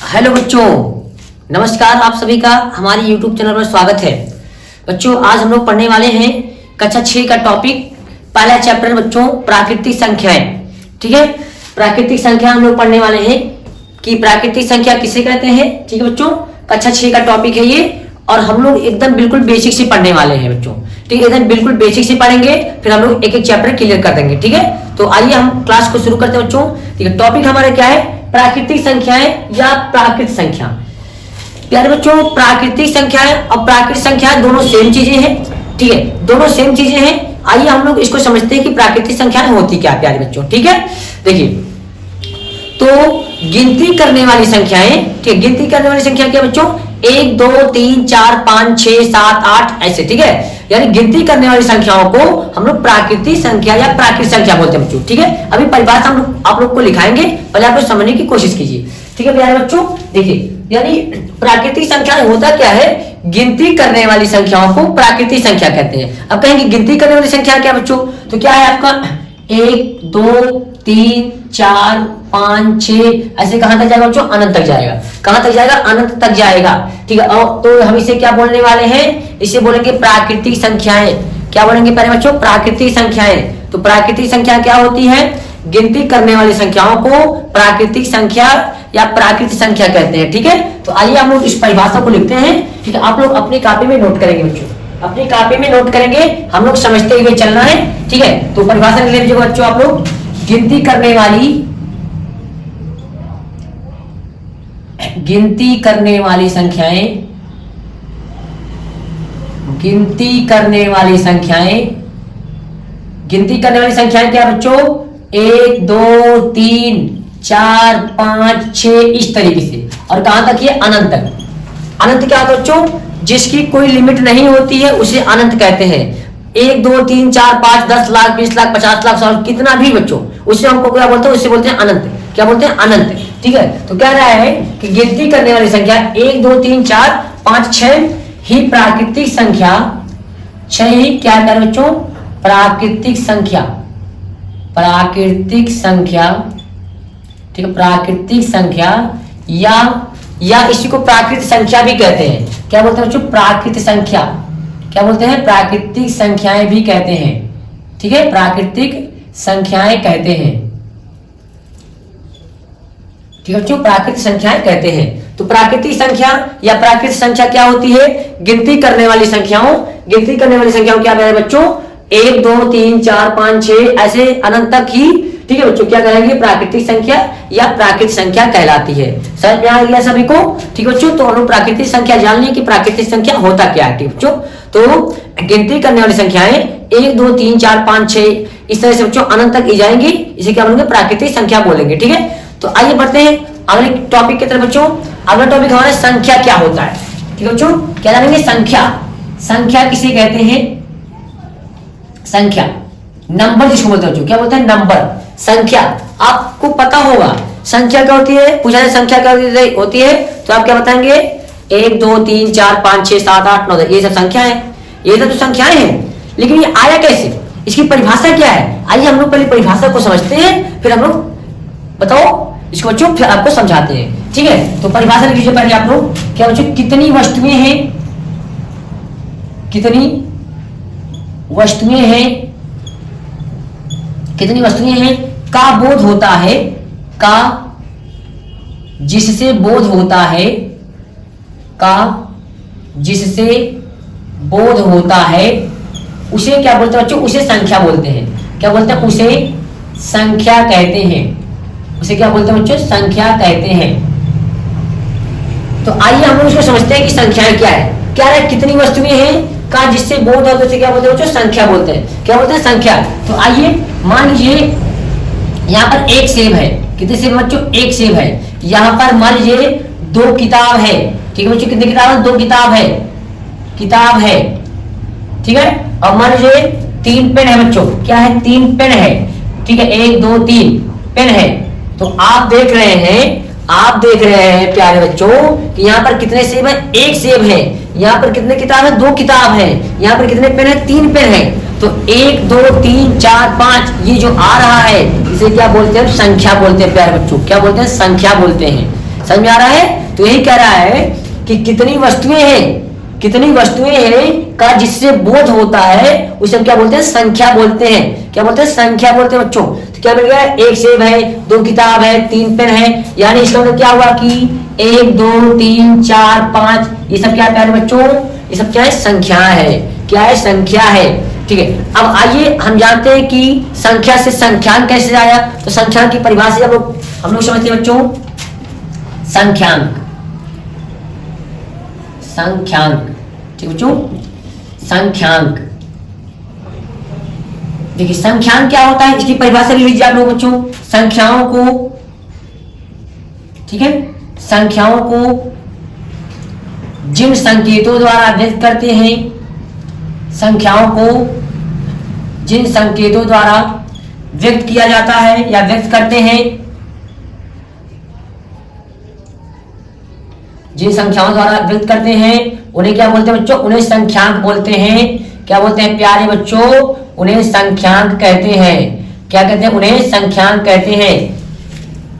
Hello बच्चों, नमस्कार। आप सभी का हमारे YouTube चैनल पर स्वागत है। बच्चों, आज हम लोग पढ़ने वाले हैं कक्षा 6 का टॉपिक, पहला चैप्टर बच्चों प्राकृतिक संख्याएं। ठीक है, प्राकृतिक संख्या हम लोग पढ़ने वाले हैं कि प्राकृतिक संख्या किसे कहते हैं। ठीक है बच्चों, कक्षा 6 का टॉपिक है ये, और हम लोग एकदम बिल्कुल बेसिक से पढ़ने वाले हैं बच्चों। ठीक है, एकदम बिल्कुल बेसिक से पढ़ेंगे, फिर हम लोग एक एक चैप्टर क्लियर कर देंगे। ठीक है, तो आइए हम क्लास को शुरू करते हैं बच्चों। ठीक है, टॉपिक हमारा क्या है? प्राकृतिक संख्याएं या प्राकृत संख्या। प्यारे बच्चों, प्राकृतिक संख्याएं और प्राकृतिक संख्याएं दोनों सेम चीजें हैं। ठीक है, दोनों सेम चीजें हैं। आइए हम लोग इसको समझते हैं कि प्राकृतिक संख्याएं होती क्या है प्यारे बच्चों। ठीक है, देखिए, तो गिनती करने वाली संख्याएं, ठीक है, गिनती करने वाली संख्या क्या बच्चों? 1 2 3 4 5 6 7 8 ऐसे। ठीक है, यानी गिनती करने वाली संख्याओं को हम लोग प्राकृतिक संख्या या प्राकृतिक संख्या बोलते हैं बच्चों। ठीक है, अभी परिभाषा हम लोग आप लोग को लिखाएंगे, पहले आप लोग समझने की कोशिश कीजिए। ठीक है प्यारे बच्चों, देखिए, यानी प्राकृतिक संख्या होता क्या है? गिनती करने वाली संख्याओं को प्राकृतिक संख्या कहते हैं। अब कहेंगे गिनती करने वाली संख्या क्या बच्चों? तो क्या है आपका 1 2 3 4 5 6 ऐसे कहां तक जाएगा बच्चों? अनंत तक जाएगा। कहां तक जाएगा? अनंत तक जाएगा। ठीक है, और तो हम इसे क्या बोलने वाले हैं? इसे बोलेंगे प्राकृतिक संख्याएं। क्या बोलेंगे प्यारे बच्चों? प्राकृतिक संख्याएं। तो प्राकृतिक संख्या क्या होती है? गिनती करने वाली संख्याओं को प्राकृतिक संख्या या प्राकृतिक संख्या कहते हैं। ठीक है, तो आइए हम लोग इस परिभाषा को लिखते हैं। ठीक है, आप लोग अपनी कॉपी में नोट करेंगे बच्चों, अपनी कॉपी में नोट करेंगे, हम लोग समझते हुए चलना है। ठीक है, तो परिभाषा लिख लीजिएगा बच्चों आप लोग। गिनती करने वाली संख्याएं, गिनती करने वाली संख्याएं क्या बच्चों? 1 2 3 4 5 6 इस तरीके से, और कहां तक? ये अनंत तक। अनंत क्या होता है बच्चों? जिसकी कोई लिमिट नहीं होती है उसे अनंत कहते हैं। 1 2 3 4 5 10 लाख 20 लाख 50 लाख 100 कितना भी बच्चों, उसे हमको क्या बोलते हैं? उसे बोलते हैं अनंत। क्या बोलते हैं? अनंत। ठीक है, तो कह रहा है कि गिनती करने वाली संख्या 1 2 3 4 5 6 ही प्राकृतिक संख्या, 6 ही क्या कर बच्चों? प्राकृतिक संख्या। प्राकृतिक संख्या, ठीक है, प्राकृतिक संख्या या इसी को प्राकृतिक संख्या भी कहते हैं। क्या बोलते हैं बच्चों? प्राकृतिक संख्या। क्या बोलते हैं? प्राकृतिक संख्याएं भी कहते हैं। ठीक है, प्राकृतिक संख्याएं कहते हैं। ठीक है बच्चों, प्राकृतिक संख्याएं कहते हैं। तो प्राकृतिक संख्या या प्राकृतिक संख्या क्या होती है? गिनती करने वाली संख्याओं क्या है बच्चों? 1 2 3 4 5 6 ऐसे अनंत तक ही, ठीक है बच्चों, क्या कहेंगे? प्राकृतिक संख्या या प्राकृतिक संख्या कहलाती है। समझ में आ गया सभी को? ठीक है बच्चों, तो हम लोग प्राकृतिक संख्या जान लें कि प्राकृतिक संख्या होता क्या है। ठीक बच्चों, तो गिनती करने वाली संख्याएं 1 2 3 4 5 6 इस तरह से बच्चों अनंत तक जाएंगी, इसे क्या बोलेंगे? प्राकृतिक संख्या बोलेंगे। ठीक है, तो आइए बढ़ते हैं अगले टॉपिक की तरफ बच्चों। अगला टॉपिक हमारा संख्या क्या होता है। ठीक है बच्चों, क्या जानेंगे? संख्या किसे कहते हैं? संख्या, नंबर जिसको बोलते हैं। क्या बोलते हैं? नंबर। संख्या आपको पता होगा संख्या क्या होती है? पूछा जाए संख्या क्या होती है तो आप क्या बताएंगे? 1 2 3 4 5 6 7 8 9 10 ये सब संख्या है। ये सब तो संख्याएं हैं, लेकिन ये आया कैसे? इसकी परिभाषा क्या है? आइए हम लोग पहले परिभाषा को समझते हैं, फिर हम लोग बताओ इसको बच्चों, फिर आपको समझाते हैं। ठीक है, तो परिभाषा लिख लीजिए पहले आप लोग। क्या बच्चों? कितनी वस्तुएं हैं का बोध होता है, जिससे बोध होता है उसे क्या बोलते हैं बच्चों? उसे संख्या बोलते हैं। क्या बोलते हैं? उसे संख्या कहते हैं। उसे क्या बोलते हैं बच्चों? संख्या कहते हैं। तो आइए हम लोग इसको समझते हैं कि संख्याएं क्या है। क्या है? कितनी वस्तुएं हैं का जिससे बोध होता है उसे क्या बोलते हैं बच्चों? संख्या बोलते हैं। क्या बोलते हैं? संख्या। तो आइए मान लीजिए यहाँ पर एक सेब है। कितने सेब बच्चों? एक सेब है। यहाँ पर मान लीजिए 2 किताब है। ठीक है बच्चों, कितनी किताब है? 2 किताब है। ठीक है, और मान लीजिए 3 पेन है बच्चों। क्या है? 3 पेन है। ठीक है, 1 2 3 पेन है। तो आप देख रहे हैं प्यारे बच्चों कि यहाँ पर कितने सेब है? 1 सेब है। यहाँ पर कितने किताब है? 2 किताब है। यहाँ पर कितने पेन है? 3 पेन है। तो 1 2 3 4 5 ये जो आ रहा है इसे क्या बोलते हैं? संख्या बोलते हैं प्यारे बच्चों। क्या बोलते हैं? संख्या बोलते हैं। समझ में आ रहा है? तो यही कह रहा है कि कितनी वस्तुएं हैं का जिससे बोध होता है उसे हम क्या बोलते हैं? संख्या बोलते हैं। क्या बोलते हैं? संख्या बोलते हैं बच्चों। तो क्या मिल गया? 1 सेब है, 2 किताब है, 3 पेन है, यानी इसका मतलब क्या हुआ कि 1 2 3 4 5 ये सब क्या है बच्चों? ये सब क्या है? संख्या है। क्या है? संख्या है। ठीक है, अब आइए हम जानते हैं कि संख्या से संख्यांक कैसे आया। तो संख्यांक की परिभाषा हम लोग समझते हैं बच्चों। संख्यांक, ठीक बच्चों, संख्यांक। देखिए संख्यांक क्या होता है, इसकी परिभाषा लिख लीजिए आप लोग बच्चों। संख्याओं को, ठीक है, संख्याओं को जिन संकेतों द्वारा व्यक्त करते हैं, संख्याओं को जिन संकेतों द्वारा व्यक्त किया जाता है या व्यक्त करते हैं, जिन संख्याओं द्वारा व्यक्त करते हैं उन्हें क्या बोलते हैं बच्चों? उन्हें संख्यांक बोलते हैं। क्या बोलते हैं प्यारे बच्चों? उन्हें संख्यांक कहते हैं। क्या कहते हैं? उन्हें संख्यांक कहते हैं।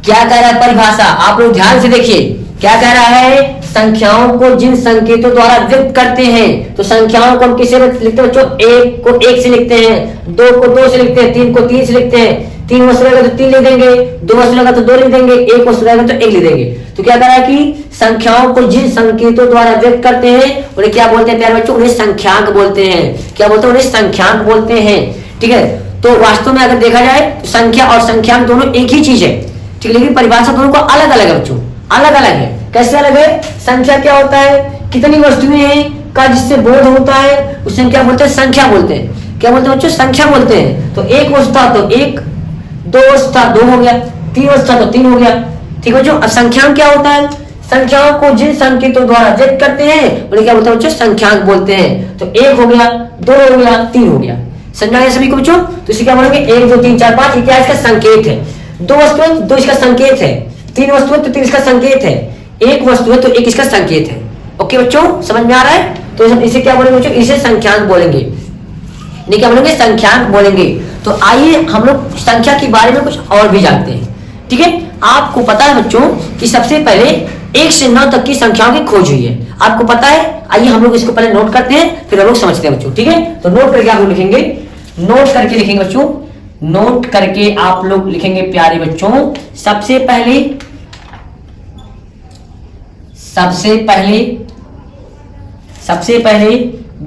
क्या कह रहा है परिभाषा? आप लोग ध्यान से देखिए क्या कह रहा है। संख्याओं को जिन संकेतों द्वारा व्यक्त करते हैं, तो संख्याओं को हम किसे लिखते हैं बच्चों? 1 को 1 से लिखते हैं, 2 को 2 से लिखते हैं, 3 को 3 से लिखते हैं। 3 वस्तु रहेगा तो 3 लिख देंगे, 2 वस्तु रहेगा तो 2 लिख देंगे, 1 वस्तु रहेगा तो 1 लिख देंगे। तो क्या कह रहा है कि संख्याओं को जिन संकेतों द्वारा व्यक्त करते हैं उन्हें क्या बोलते हैं प्यारे बच्चों? उन्हें संख्यांक बोलते हैं। क्या बोलते हैं? उन्हें संख्यांक बोलते हैं। ठीक है, तो वास्तव में अगर देखा जाए तो संख्या और संख्यांक दोनों एक ही चीज है। ठीक है, लेकिन परिभाषा दोनों को अलग अलग है बच्चों, अलग अलग है। कैसे अलग है? संख्या क्या होता है? कितनी वस्तुएं हैं का जिससे बोध होता है उसे हम क्या बोलते हैं? संख्या बोलते हैं। क्या बोलते हैं बच्चों? संख्या बोलते हैं। तो 1 वस्तु था तो 1, 2 वस्तु था 2 हो गया, 3 वस्तु था तो 3 हो गया। ठीक है बच्चों, अब संख्यांक क्या होता है? संख्याओं को जिन संकेतों द्वारा व्यक्त करते हैं उन्हें क्या बोलते हैं बच्चों? संख्यांक बोलते हैं। तो 1 हो गया, 2 हो गया, 3 हो गया। समझा गया सभी को बच्चों? तो इसे क्या बोलेंगे? 1 2 3 4 5 ये क्या है? इसका संकेत है। 2 वस्तु है तो 2 इसका संकेत है, 3 वस्तु है तो 3 इसका संकेत है, 1 वस्तु है तो 1 इसका संकेत है। ओके बच्चों, समझ में आ रहा है? तो इसे क्या बोलेंगे बच्चों? इसे संख्यांक बोलेंगे। नहीं क्या बोलेंगे? संख्यांक बोलेंगे। तो आइए हम लोग संख्या के बारे में कुछ और भी जानते हैं। ठीक है, आपको पता है बच्चों कि सबसे पहले 1 से 9 तक की संख्याओं की खोज हुई है। आपको पता है? आइए हम लोग इसको पहले नोट करते हैं फिर हम लोग समझते हैं बच्चों। ठीक है, तो नोट करके आप लोग लिखेंगे, नोट करके लिखेंगे बच्चों, नोट करके आप लोग लिखेंगे प्यारे बच्चों। सबसे पहले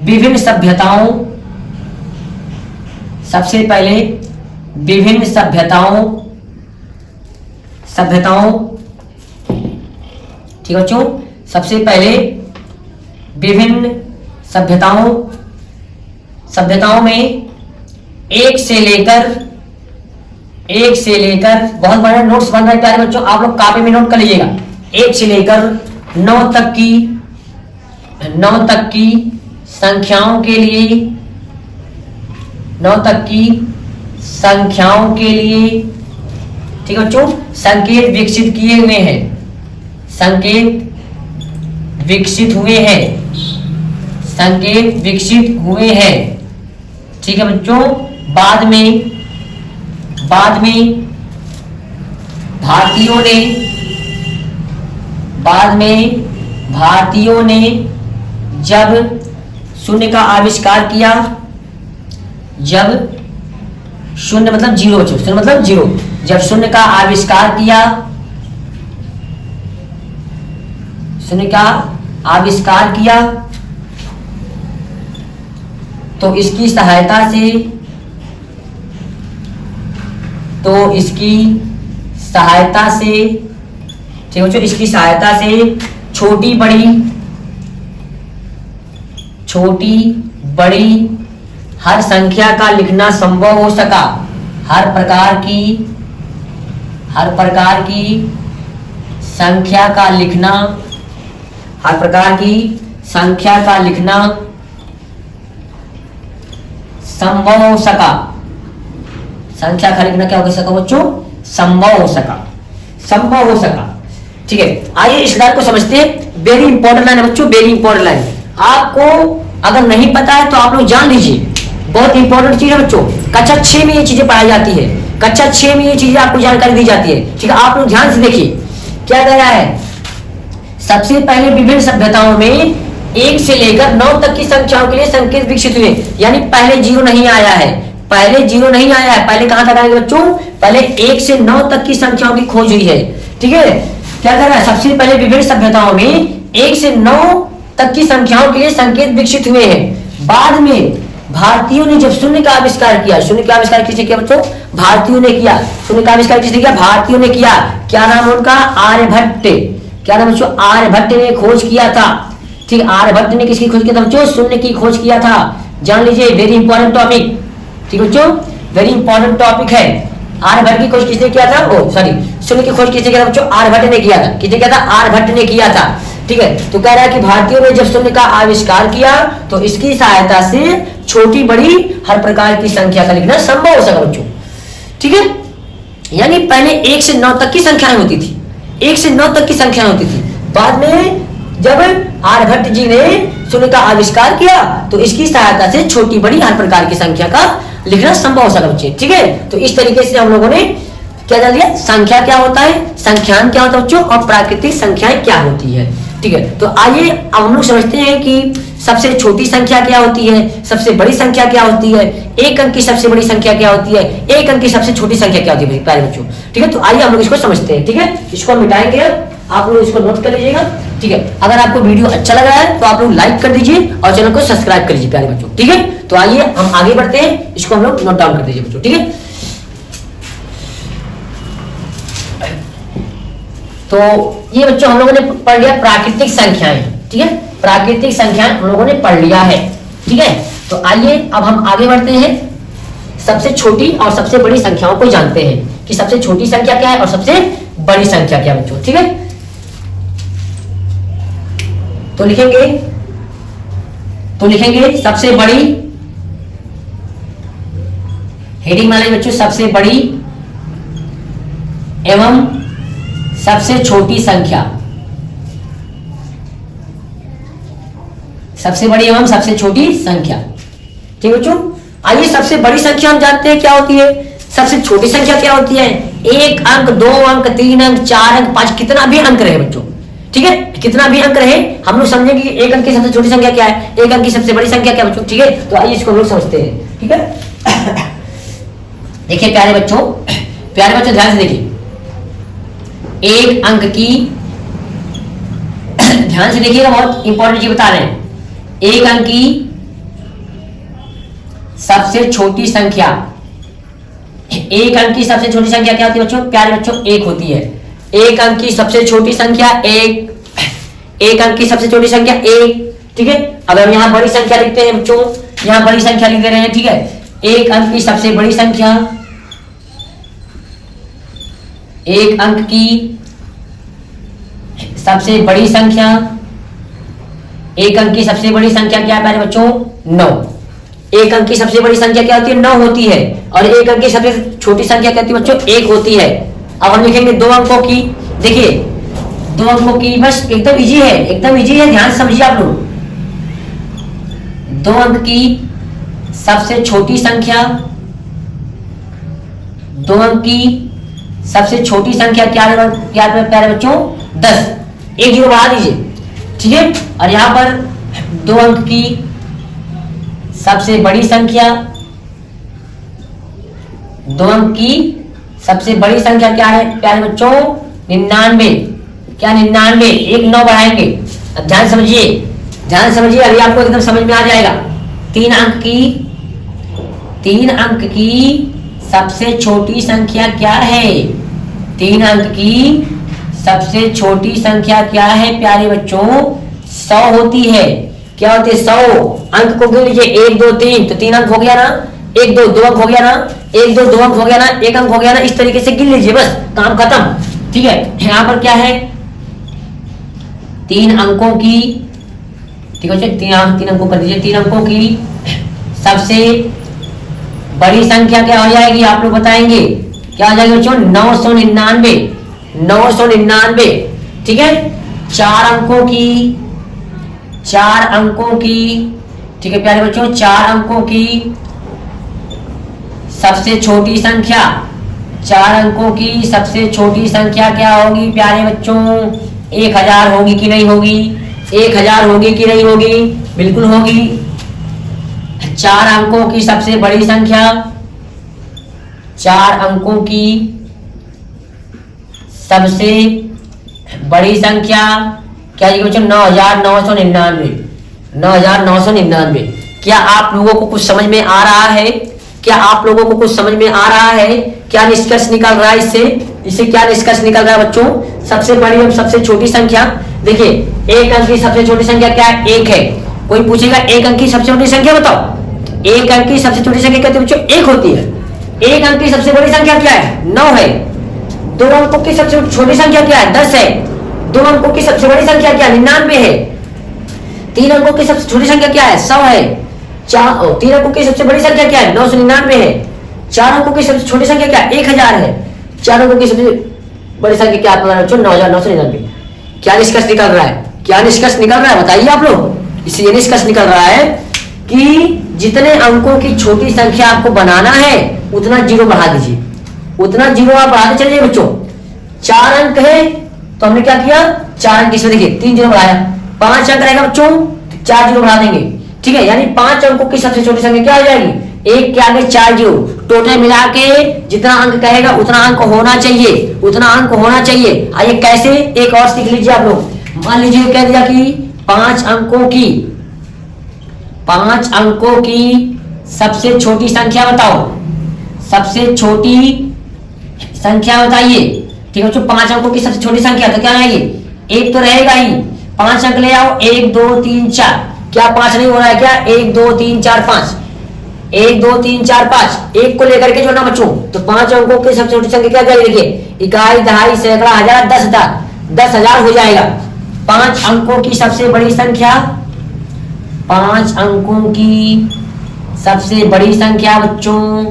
विभिन्न सभ्यताओं, ठीक है बच्चों, सबसे पहले विभिन्न सभ्यताओं में एक से लेकर बहुत बड़ा नोट्स बन रहा है प्यारे बच्चों, आप लोग कॉपी में नोट कर लीजिएगा। 1 से लेकर 9 तक की संख्याओं के लिए, 9 तक की संख्याओं के लिए, ठीक है बच्चों, संकेत विकसित किए हुए हैं, संकेत विकसित हुए हैं। ठीक है बच्चों, बाद में भारतीयों ने जब शून्य का आविष्कार किया, जब शून्य मतलब जीरो, शून्य मतलब जीरो, जब शून्य का आविष्कार किया तो इसकी सहायता से ठीक है, इसकी सहायता से छोटी बड़ी हर संख्या का लिखना संभव हो सका। हर प्रकार की संख्या का लिखना संभव हो सका। संख्या का लिखना क्या हो सका बच्चों? संभव हो सका। ठीक है, आइए इस लाइन को समझते हैं। वेरी इंपॉर्टेंट लाइन है बच्चों, वेरी इंपॉर्टेंट लाइन। आपको अगर नहीं पता है तो आप लोग जान लीजिए, बहुत इंपॉर्टेंट चीज है बच्चों। कक्षा 6 में ये चीजें पढ़ाई जाती है, कक्षा 6 में ये चीजें आपको जानकारी दी जाती है। ठीक है, आप लोग ध्यान से देखिए क्या कह रहा है। सबसे पहले विभिन्न सभ्यताओं में 1 से लेकर 9 तक की संख्याओं के लिए संकेत विकसित हुए। यानी पहले 0 नहीं आया है, पहले 0 नहीं आया है, पहले कहां तक आएंगे बच्चों? पहले 1 से 9 तक की संख्याओं की खोज हुई है। ठीक है, क्या कर रहा है? सबसे पहले विभिन्न सभ्यताओं में 1 से 9 तक की संख्याओं के लिए संकेत विकसित हुए हैं। बाद में भारतीयों ने जब शून्य का आविष्कार किया, शून्य का आविष्कार किसने किया बच्चों? भारतीयों ने किया। शून्य का आविष्कार किसने किया? भारतीयों ने किया। क्या नाम है उनका? आर्यभट्ट। क्या नाम बच्चों? आर्यभट्ट ने खोज किया था। ठीक, आर्यभट्ट ने किसकी खोज किया था बच्चों? शून्य की खोज किया था। जान लीजिए, वेरी इंपॉर्टेंट टॉपिक। ठीक बच्चों, वेरी इंपॉर्टेंट टॉपिक है। आर्यभट्ट की खोज किसने किया था? ओ सॉरी, शून्य की खोज किसने किया था बच्चों? आर्यभट्ट ने किया था। किसने किया था? आर्यभट्ट ने किया था। ठीक है, तो कह रहा है कि भारतीयों ने जब शून्य का आविष्कार किया तो इसकी सहायता से छोटी बड़ी हर प्रकार की संख्या का लिखना संभव हो सका बच्चों। ठीक है, यानी पहले 1 से 9 तक की संख्याएं होती थी, 1 से 9 तक की संख्याएं होती थी। बाद में जब आर्यभट्ट जी ने शून्य का आविष्कार किया तो इसकी सहायता से छोटी बड़ी हर प्रकार की संख्या का लिखना संभव हो सका बच्चे। ठीक है, तो इस तरीके से हम लोगों ने क्या जान लिया? संख्या क्या होता है, संख्यान क्या होता है बच्चों, और प्राकृतिक संख्याएं क्या होती है। ठीक है, तो आइए अब हम लोग समझते हैं कि सबसे छोटी संख्या क्या होती है, सबसे बड़ी संख्या क्या होती है, एक अंक की सबसे बड़ी संख्या क्या होती है, एक अंक की सबसे छोटी संख्या क्या होती है प्यारे बच्चों। ठीक है, तो आइए हम लोग इसको समझते हैं। ठीक है, इसको मिटाएंगे, आप लोग इसको नोट कर लीजिएगा। ठीक है, अगर आपको वीडियो अच्छा लगा है तो आप लोग लाइक कर दीजिए और चैनल को सब्सक्राइब कर लीजिए प्यारे बच्चों। ठीक है, तो आइए हम आगे बढ़ते हैं, इसको हम लोग नोट डाउन कर दीजिए बच्चों। ठीक है, तो ये बच्चों हम लोगों ने पढ़ लिया प्राकृतिक संख्याएं। ठीक है, प्राकृतिक संख्याएं हम लोगों ने पढ़ लिया है। ठीक है, तो आइए अब हम आगे बढ़ते हैं, सबसे छोटी और सबसे बड़ी संख्याओं को जानते हैं कि सबसे छोटी संख्या क्या है और सबसे बड़ी संख्या क्या है बच्चों। ठीक है, तो लिखेंगे सबसे बड़ी, हेडिंग मान लीजिए बच्चों, सबसे बड़ी एवं सबसे छोटी संख्या, सबसे बड़ी एवं सबसे छोटी संख्या। ठीक बच्चों, आइए सबसे बड़ी संख्या हम जानते हैं क्या होती है, सबसे छोटी संख्या क्या होती है? 1 अंक, 2 अंक, 3 अंक, 4 अंक, 5, कितना भी अंक रहे बच्चों। ठीक है, कितना भी अंक रहे हम लोग समझेंगे कि 1 अंक की सबसे छोटी संख्या क्या है, 1 अंक की सबसे बड़ी संख्या क्या बच्चों। ठीक है, तो आइए इसको हम लोग समझते हैं। ठीक है, देखिए प्यारे बच्चों ध्यान से देखिए, 1 अंक की ध्यान से देखिएगा, बहुत इंपॉर्टेंट चीज बता रहे हैं। 1 अंक की सबसे छोटी संख्या, 1 अंक की सबसे छोटी संख्या क्या होती है बच्चों? प्यारे बच्चों 1 होती है। 1 अंक की सबसे छोटी संख्या 1 अंक की सबसे छोटी संख्या 1। ठीक है, अब हम यहाँ बड़ी संख्या लिखते हैं बच्चों, यहाँ बड़ी संख्या लिख दे रहे हैं। ठीक है, 1 अंक की सबसे बड़ी संख्या, 1 अंक की सबसे बड़ी संख्या, 1 अंक की सबसे बड़ी संख्या क्या है प्यारे बच्चों? 9। 1 अंक की सबसे बड़ी संख्या क्या होती है? 9 होती है। और 1 अंक की सबसे छोटी संख्या क्या होती है बच्चों? 1 होती है। अब हम लिखेंगे 2 अंकों की, देखिए 2 अंकों की, बस एकदम इजी है, एकदम इजी है, ध्यान समझिए आप लोग। 2 अंक की सबसे छोटी संख्या, 2 अंक की सबसे छोटी संख्या क्या है प्यारे बच्चों? 10। 1 0 बढ़ा दीजिए। ठीक है, और यहां पर 2 अंक की सबसे बड़ी संख्या, 2 अंक की सबसे बड़ी संख्या क्या है प्यारे बच्चों? 99। क्या 99? 1 9 बढ़ाएंगे। अब ध्यान समझिए, अभी आपको एकदम समझ में आ जाएगा। 3 अंक की सबसे छोटी संख्या क्या है? 3 अंक की सबसे छोटी संख्या क्या है प्यारे बच्चों? 100 होती है। क्या होती है? 100 अंक को गिन लीजिए, 1 2 3, तो 3 अंक हो गया ना, 1 2 2 अंक हो गया ना, 1 2 2 अंक हो गया ना, 1 अंक हो गया ना, इस तरीके से गिन लीजिए, बस काम खत्म। ठीक है, यहां पर क्या है? 3 अंकों की, ठीक है, 3 अंकों कर दीजिए। 3 अंकों की सबसे बड़ी संख्या क्या हो जाएगी आप लोग बताएंगे? क्या हो जाएगी बच्चों? 999। 999। ठीक है, 4 अंकों की, ठीक है प्यारे बच्चों, 4 अंकों की सबसे छोटी संख्या, 4 अंकों की सबसे छोटी संख्या क्या होगी प्यारे बच्चों? 1000 होगी कि नहीं होगी? 1000 होगी कि नहीं होगी? बिल्कुल होगी। 4 अंकों की सबसे बड़ी संख्या, 4 अंकों की सबसे बड़ी संख्या क्या है बच्चों? 9999। 9999। क्या आप लोगों को कुछ समझ में आ रहा है? क्या आप लोगों को कुछ समझ में आ रहा है? क्या निष्कर्ष निकल रहा है इससे क्या निष्कर्ष निकल रहा है बच्चों? सबसे बड़ी और सबसे छोटी संख्या, देखिए एक अंक की सबसे छोटी संख्या क्या है? 1 है। कोई पूछेगा एक अंक की सबसे छोटी संख्या बताओ। एक अंक की सबसे छोटी संख्या कहते हैं बच्चों 1 होती है। एक अंक की सबसे बड़ी संख्या क्या है? 9 है। 2 अंकों की सबसे छोटी संख्या क्या है? 10 है। 2 अंकों की सबसे बड़ी संख्या क्या है? 99 है। 3 अंकों की सबसे छोटी संख्या क्या है? 100 है। 3 अंकों की सबसे बड़ी संख्या क्या है? 999 है। 4 अंकों की सबसे छोटी संख्या क्या है? 1000 है। 4 अंकों की सबसे बड़ी संख्या क्या है? 9999। क्या निष्कर्ष निकल रहा है? क्या निष्कर्ष निकल रहा है बताइए आप लोग। इससे ये निष्कर्ष निकल रहा है कि जितने अंकों की छोटी संख्या आपको बनाना है उतना जीरो बढ़ा दीजिए, उतना जीरो आप बढ़ाते चलिए बच्चों। 4 अंक है तो हमने क्या किया? 4 अंक इसमें देखिए 3 जीरो बढ़ाया। 5 अंक रहेगा बच्चों, 4 जीरो बढ़ा देंगे, ठीक है। यानी 5 अंकों की सबसे छोटी संख्या क्या हो जाएगी? 1 के आगे 4 जीरो। टोटल मिला के जितना अंक कहेगा उतना अंक होना चाहिए, उतना अंक होना चाहिए। आइए कैसे, एक और सीख लीजिए आप लोग। मान लीजिए कह दिया कि 5 अंकों की सबसे छोटी संख्या बताओ। सबसे छोटी संख्या बताइए, ठीक है बच्चों। 5 अंकों की सबसे छोटी संख्या तो क्या रहेगी? 1 तो रहेगा ही। 5 अंक ले आओ, 1 2 3 4। क्या 5 नहीं हो रहा है क्या? 1 2 3 4 5। 1 2 3 4 5 1 को लेकर के जोड़ना बच्चों। तो 5 अंकों की सबसे छोटी संख्या क्या जाएगी? देखिए इकाई, दहाई, सैकड़ा, हजार, 10,000। 10,000 हो जाएगा। 5 अंकों की सबसे बड़ी संख्या, 5 अंकों की सबसे बड़ी संख्या बच्चों,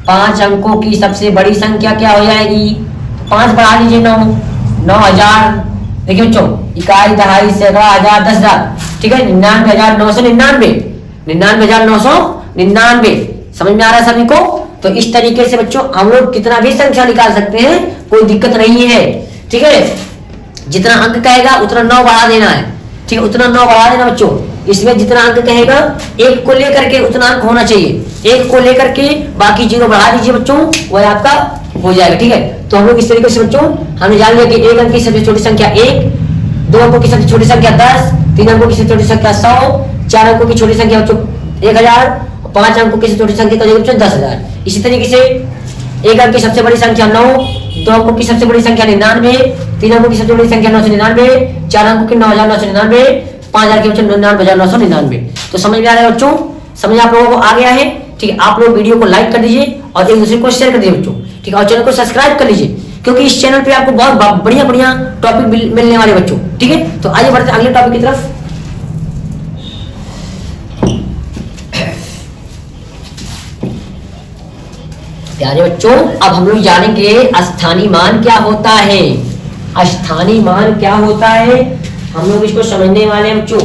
5 अंकों की सबसे बड़ी संख्या क्या हो जाएगी? 5 बढ़ा लीजिए 9, 9000। देखिए बच्चों इकाई, दहाई, सैकड़ा, हजार, 10,000, ठीक है। 99,999। 99,999। समझ में आ रहा है सभी को? तो इस तरीके से बच्चों हम लोग कितना भी संख्या निकाल सकते हैं, कोई दिक्कत नहीं है, ठीक है। जितना अंक कहेगा उतना 9 बढ़ा देना है, ठीक है। उतना 9 बढ़ा देना बच्चों। इसमें जितना अंक कहेगा 1 को लेकर के उतना अंक होना चाहिए। 1 को लेकर के बाकी 0 बढ़ा दीजिए बच्चों, वह आपका हो जाएगा, ठीक है। तो हम लोग इस तरीके से बच्चों हमने जान लिया कि 1 अंक की सबसे छोटी संख्या 1, 2 अंकों की सबसे छोटी संख्या 10, 3 अंकों की सबसे छोटी संख्या 100, 4 अंकों की छोटी संख्या बच्चों 1000, 5 अंकों की सबसे छोटी संख्या बच्चों 10,000। इसी तरीके से 1 अंक की सबसे बड़ी संख्या 9, 2 अंकों की सबसे बड़ी संख्या 99, 3 अंकों की सबसे बड़ी संख्या 999, 4 अंकों की 9,999, 5,000 के बच्चों 99,999। तो समझ में आ रहा है बच्चों? समझ आप लोगों को आ गया है, ठीक है। आप लोग वीडियो को लाइक कर दीजिए और एक दूसरे को शेयर कर दीजिए बच्चों, ठीक है। और चैनल को सब्सक्राइब कर लीजिए क्योंकि इस चैनल पे आपको बहुत बढ़िया बढ़िया टॉपिक मिलने वाले बच्चों, ठीक है। तो आइए बढ़ते अगले टॉपिक की तरफ। प्यारे बच्चों अब हम लोग जानेंगे स्थानीय मान क्या होता है। स्थानीय मान क्या होता है हम लोग इसको समझने वाले हैं बच्चों।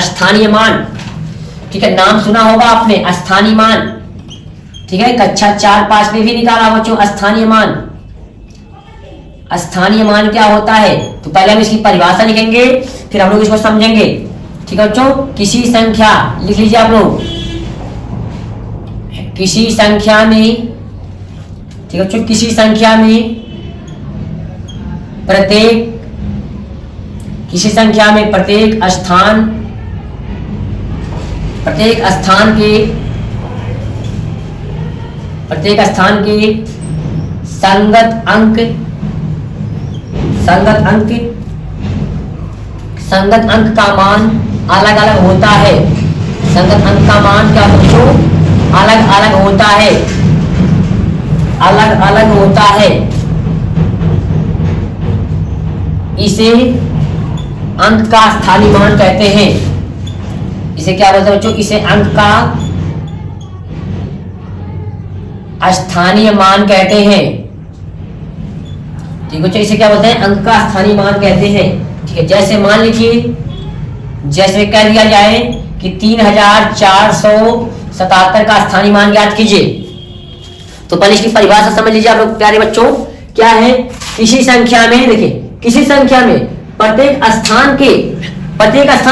स्थानीय मान, ठीक है, नाम सुना होगा आपने स्थानीय मान, ठीक है। कक्षा 4-5 में भी निकाला बच्चों स्थानीय मान। स्थानीय मान क्या होता है तो पहले हम इसकी परिभाषा लिखेंगे, फिर हम लोग इसको समझेंगे, ठीक है बच्चों। किसी संख्या, लिख लीजिए आप लोग, किसी संख्या में, ठीक है बच्चों, किसी संख्या में प्रत्येक स्थान, प्रत्येक स्थान के संगत अंक का मान अलग अलग होता है। संगत अंक का मान क्या बच्चों? अलग अलग होता है, अलग अलग होता है। इसे अंक का स्थानीय मान कहते हैं। इसे क्या बोलते हैं बच्चों? इसे अंक का स्थानीय मान कहते हैं, ठीक बच्चों। इसे क्या बोलते हैं? अंक का स्थानीय मान कहते हैं, ठीक है। जैसे मान लीजिए, जैसे कह दिया जाए कि 3,477 का स्थानीय मान ज्ञात कीजिए, तो पहले इसकी परिभाषा समझ लीजिए आप लोग प्यारे बच्चों। क्या है? किसी संख्या में, देखिए किसी संख्या में प्रत्येक स्थान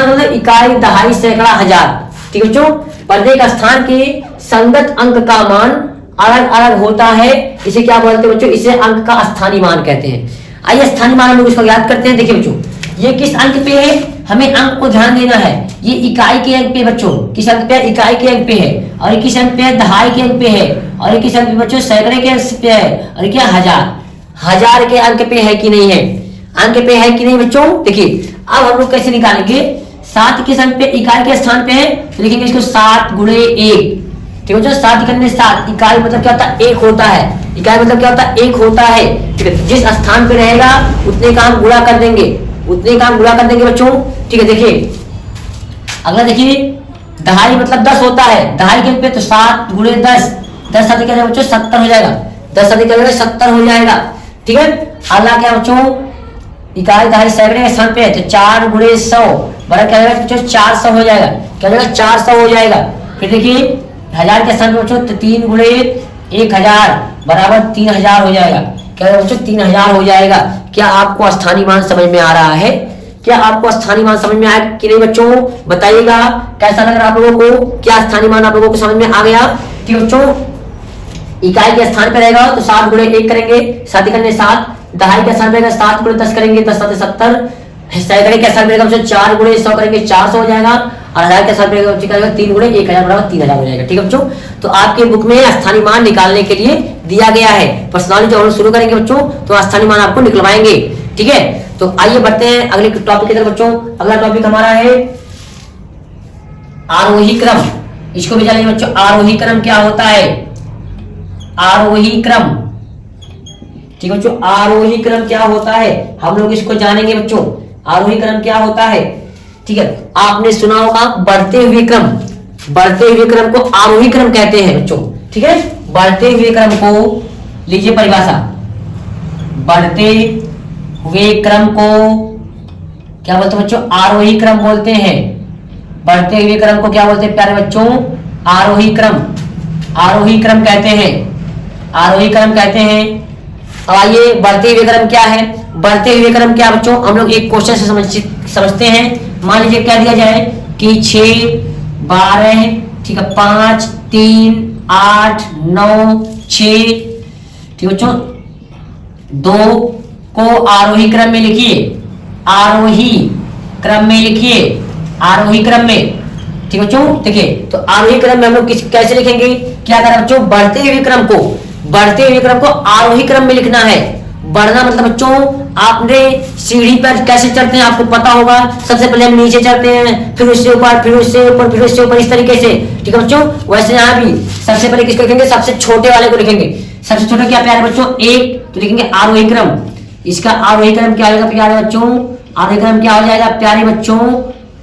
मतलब इकाई, दहाई, सैकड़ा, हजार। ठीक है बच्चों, प्रत्येक स्थान के संगत अंक का मान अलग अलग होता है। इसे क्या बोलते हैं बच्चों? इसे अंक का स्थानीय मान कहते हैं। आइए स्थानीय मान हम लोग इसको याद करते हैं। देखिए बच्चों, ये किस अंक पे है, हमें अंक को ध्यान देना है। ये इकाई के अंक पे बच्चों, किस अंक पे? इकाई के अंक पे है। और ये किस अंक पे है? दहाई के अंक पे है। और ये किस अंक पे बच्चों? सैकड़े के अंक पे है। और ये क्या? हजार के अंक पे है कि नहीं है? अंक पे है कि नहीं बच्चों? देखिए अब हम लोग कैसे निकालेंगे? 7 किस अंक पे? इकाई के स्थान पे है, तो लिखेंगे इसको 7 गुणे 1। ठीक है बच्चों, 7 करने 7, इकाई मतलब क्या होता है? 1 होता है। इकाई मतलब क्या होता है? 1 होता है। ठीक है, जिस स्थान पे रहेगा उतने का हम गुणा कर देंगे, बच्चों। ठीक है, देखिए अगला देखिए, दहाई मतलब 10 होता है। दहाई के अंक पे तो 7 गुणे 10, 10 अधिक क्या बच्चों? 70 हो जाएगा। 10 अधिक 70 हो जाएगा। ठीक है, अगला क्या बच्चों? इकाई, दहाई, सैकड़े के स्थान पे है, तो 4 गुणे 100 बड़ा क्या हो जाएगा? 400 हो जाएगा। क्या हो जाएगा? 400 हो जाएगा। फिर देखिए हजार के स्थान पे बच्चों, तो 3 गुणे 1000 बराबर 3000 हो जाएगा। क्या बच्चों? 3000 हो जाएगा। क्या आपको स्थानीय मान समझ में आ रहा है? क्या आपको स्थानीय मान समझ में आया कि नहीं बच्चों? बताइएगा कैसा लग रहा है आप लोगों को? क्या स्थानीय मान आप लोगों को समझ में आ गया? ठीक बच्चों, इकाई के स्थान पे रहेगा तो 7 गुणे 1 करेंगे, 7 करने 7। दहाई के स्थान पे रहेगा 7 गुणे 10 करेंगे, 10 7 70। सैकड़े के स्थान पे रहेगा 4 गुणे 100 करेंगे, 400 हो जाएगा। और हजार के स्थान पे रहेगा 3 गुणे 1000 बराबर 3000 हो जाएगा। ठीक है बच्चों, तो आपके बुक में स्थानीय मान निकालने के लिए दिया गया है। पर्सनली जब हम शुरू करेंगे बच्चों तो स्थानीय मान आपको निकलवाएंगे। ठीक है, तो आइए बढ़ते हैं अगले टॉपिक की तरफ बच्चों। अगला टॉपिक हमारा है आरोही क्रम। इसको भी जानिए बच्चों, आरोही क्रम क्या होता है? आरोही क्रम, ठीक है बच्चों, आरोही क्रम क्या होता है हम लोग इसको जानेंगे बच्चों। आरोही क्रम क्या होता है? ठीक है, आपने सुना होगा बढ़ते हुए क्रम। बढ़ते हुए क्रम को आरोही क्रम कहते हैं बच्चों। ठीक है, बढ़ते हुए क्रम को लीजिए परिभाषा। बढ़ते हुए क्रम को क्या बोलते हैं बच्चों? आरोही क्रम बोलते हैं। बढ़ते हुए क्रम को क्या बोलते हैं प्यारे बच्चों? आरोही क्रम। आरोही क्रम कहते हैं, आरोही क्रम कहते हैं। अब आइए बढ़ते हुए क्रम क्या है? बढ़ते हुए क्रम क्या बच्चों? हम लोग एक क्वेश्चन से समझते हैं। मान लीजिए क्या दिया जाए कि 6 12, ठीक है, 5 3 8 9 6, ठीक बच्चों, 2 को आरोही क्रम में लिखिए। आरोही क्रम में लिखिए, आरोही क्रम में। ठीक बच्चों, देखिए तो आरोही क्रम में हम लोग कैसे लिखेंगे? क्या करें बच्चों? बढ़ते हुए क्रम को, बढ़ते हुए क्रम को आरोही क्रम में लिखना है। बढ़ना मतलब बच्चों, आपने सीढ़ी पर कैसे चढ़ते हैं आपको पता होगा। सबसे पहले हम नीचे चढ़ते हैं, फिर उससे ऊपर, फिर उससे ऊपर, फिर उससे ऊपर, इस तरीके से। ठीक है बच्चों, वैसे यहाँ भी सबसे पहले किसको लिखेंगे? सबसे छोटे वाले को लिखेंगे। सबसे छोटा क्या प्यारे बच्चों? 1, तो लिखेंगे आरोही क्रम। इसका आरोही क्रम क्या होगा प्यारे बच्चों? आरोही क्रम क्या हो जाएगा प्यारे बच्चों?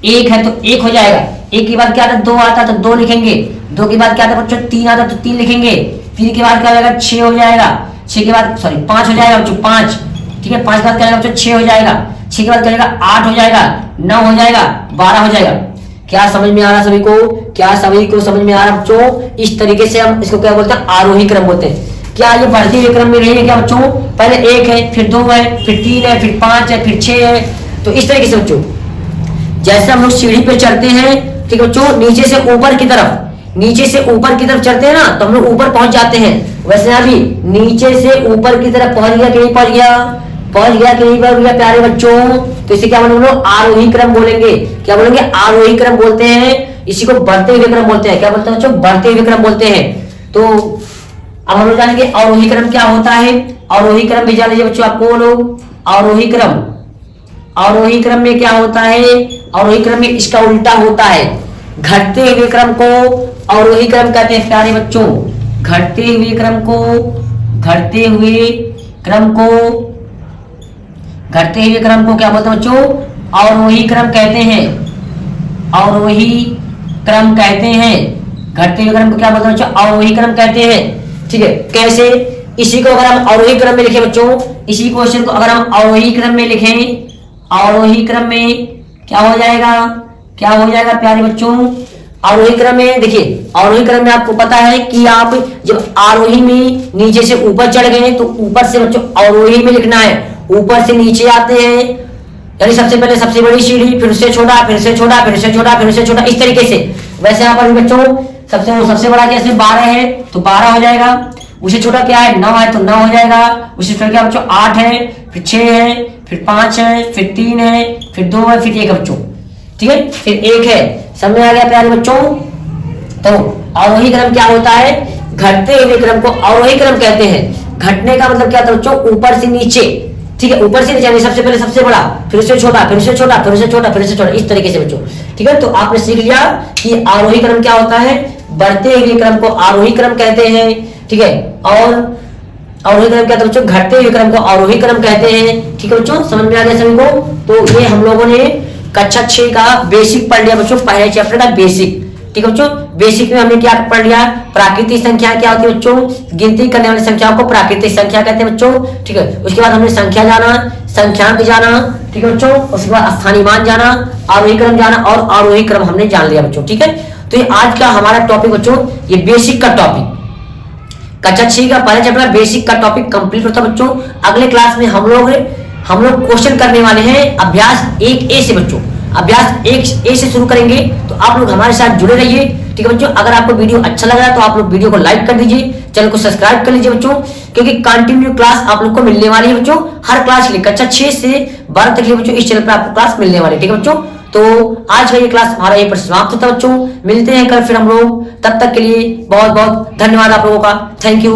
1 है तो 1 हो जाएगा। 1 के बाद क्या आता? 2 आता तो 2 लिखेंगे। 2 के बाद क्या आता बच्चों? 3 आता तो 3 लिखेंगे। 3 के बाद क्या हो जाएगा? 6 हो जाएगा। 6 के बाद 5 हो जाएगा बच्चों, 5। ठीक है, 5 के बाद क्या हो जाएगा बच्चों? 6 हो जाएगा। 6 के बाद क्या हो जाएगा? 8 हो जाएगा, 9 हो जाएगा, 12 हो जाएगा। क्या समझ में आ रहा सभी को? क्या सभी को समझ में आ रहा बच्चों? इस तरीके से हम इसको क्या बोलते हैं? आरोही क्रम बोलते हैं। क्या ये बढ़ते हुए क्रम में रही है क्या बच्चों? पहले 1 है, फिर 2 है, फिर 3 है, फिर 5 है, फिर 6 है। तो इस तरीके से बच्चों जैसे हम लोग सीढ़ी पे चढ़ते हैं, ठीक है बच्चों, नीचे से ऊपर की तरफ, नीचे से ऊपर की तरफ चढ़ते हैं ना तो हम लोग ऊपर पहुंच जाते हैं। वैसे अभी नीचे से ऊपर की तरफ पहुंच गया कि नहीं पहुंच गया? पहुंच गया कि नहीं पहुंच गया प्यारे बच्चों? तो इसे क्या बोलेंगे? आरोही क्रम बोलेंगे। क्या बोलेंगे? आरोही क्रम बोलते हैं। इसी को बढ़ते हुए क्रम बोलते हैं। क्या बोलते हैं बच्चों? बढ़ते हुए क्रम बोलते हैं। तो अब हम लोग जानेंगे अवरोही क्रम क्या होता है। अवरोही क्रम भी जान लीजिए बच्चों आपको लोग। अवरोही क्रम, अवरोही क्रम में क्या होता है? अवरोही क्रम में इसका उल्टा होता है। घटते हुए क्रम को अवरोही क्रम कहते हैं प्यारे बच्चों। घटते हुए क्रम को, घटते हुए क्रम को, घटते हुए क्रम को क्या बोलते हैं बच्चों? अवरोही क्रम कहते हैं। अवरोही क्रम कहते हैं। घटते हुए क्रम को क्या बोलते हैं बच्चों? अवरोही क्रम कहते हैं। ठीक है, कैसे? इसी को अगर हम अवरोही क्रम में लिखें बच्चों, इसी क्वेश्चन को अगर हम अवरोही क्रम में लिखें, अवरोही क्रम में क्या हो जाएगा? क्या हो जाएगा प्यारे बच्चों? आरोही क्रम में देखिए, आरोही क्रम में आपको पता है कि आप जब आरोही में नीचे से ऊपर चढ़ गए तो ऊपर से बच्चों अवरोही में लिखना है। ऊपर से नीचे आते हैं यानी सबसे पहले सबसे बड़ी सीढ़ी, फिर उससे छोटा, फिर से छोटा, फिर से छोटा, फिर से छोटा, इस तरीके से। वैसे यहाँ पर बच्चों सबसे बड़ा जैसे 12 है तो 12 हो जाएगा, उससे छोटा क्या है 9 है तो 9 हो जाएगा, उससे छोटा क्या बच्चों 8 है, फिर 6 है, फिर 5 है, फिर 3 है, फिर 2 है, फिर 1 है बच्चों, ठीक है, फिर 1 है। समझ में आ गया प्यारे बच्चों? तो आरोही क्रम क्या होता है? घटते हुए क्रम को आरोही क्रम कहते हैं। घटने का मतलब क्या होता है बच्चों? ऊपर से नीचे, ठीक है, ऊपर से नीचे, सबसे पहले सबसे बड़ा, फिर उससे छोटा, फिर उससे छोटा, फिर उससे छोटा, फिर उससे छोटा, इस तरीके से बच्चों, ठीक है। तो आपने सीख लिया कि आरोही क्रम क्या होता है, बढ़ते हुए क्रम को आरोही क्रम कहते हैं, ठीक है। और आरोही क्रम क्या होता है बच्चों? घटते हुए क्रम को आरोही क्रम कहते हैं, ठीक है बच्चों, समझ में आ गया सभी को? तो ये हम लोगों ने कक्षा 6 का बेसिक पढ़ लिया बच्चों, पहले चैप्टर का बेसिक, ठीक है बच्चों। बेसिक में हमने क्या पढ़ लिया? प्राकृतिक संख्या क्या होती है बच्चों? गिनती करने वाली संख्याओं को प्राकृतिक संख्या कहते हैं बच्चों, ठीक है। उसके बाद हमने संख्या जाना, संख्यांक जाना, ठीक है बच्चों। उसके बाद स्थानीय मान जाना, आरोही क्रम जाना और आरोही क्रम हमने जान लिया बच्चों, ठीक है। तो ये आज का हमारा टॉपिक बच्चों, ये बेसिक का टॉपिक, कक्षा 6 का पहला चैप्टर बेसिक का टॉपिक कंप्लीट होता है बच्चों। अगले क्लास में हम लोग क्वेश्चन करने वाले हैं अभ्यास 1A से बच्चों। अभ्यास 1A से शुरू करेंगे, तो आप लोग हमारे साथ जुड़े रहिए, ठीक है बच्चों। अगर आपको वीडियो अच्छा लग रहा है तो आप लोग वीडियो को लाइक कर दीजिए, चैनल को सब्सक्राइब कर लीजिए बच्चों, क्योंकि कंटिन्यू क्लास आप लोग को मिलने वाली है बच्चों। हर क्लास के लिए कक्षा 6 से 12 तक के बच्चों इस चैनल पर आपको क्लास मिलने वाली है, ठीक है बच्चों। तो आज का ये क्लास हमारा यहीं पर समाप्त होता है बच्चों। मिलते हैं कल फिर हम लोग, तब तक के लिए बहुत बहुत धन्यवाद आप लोगों का, थैंक यू।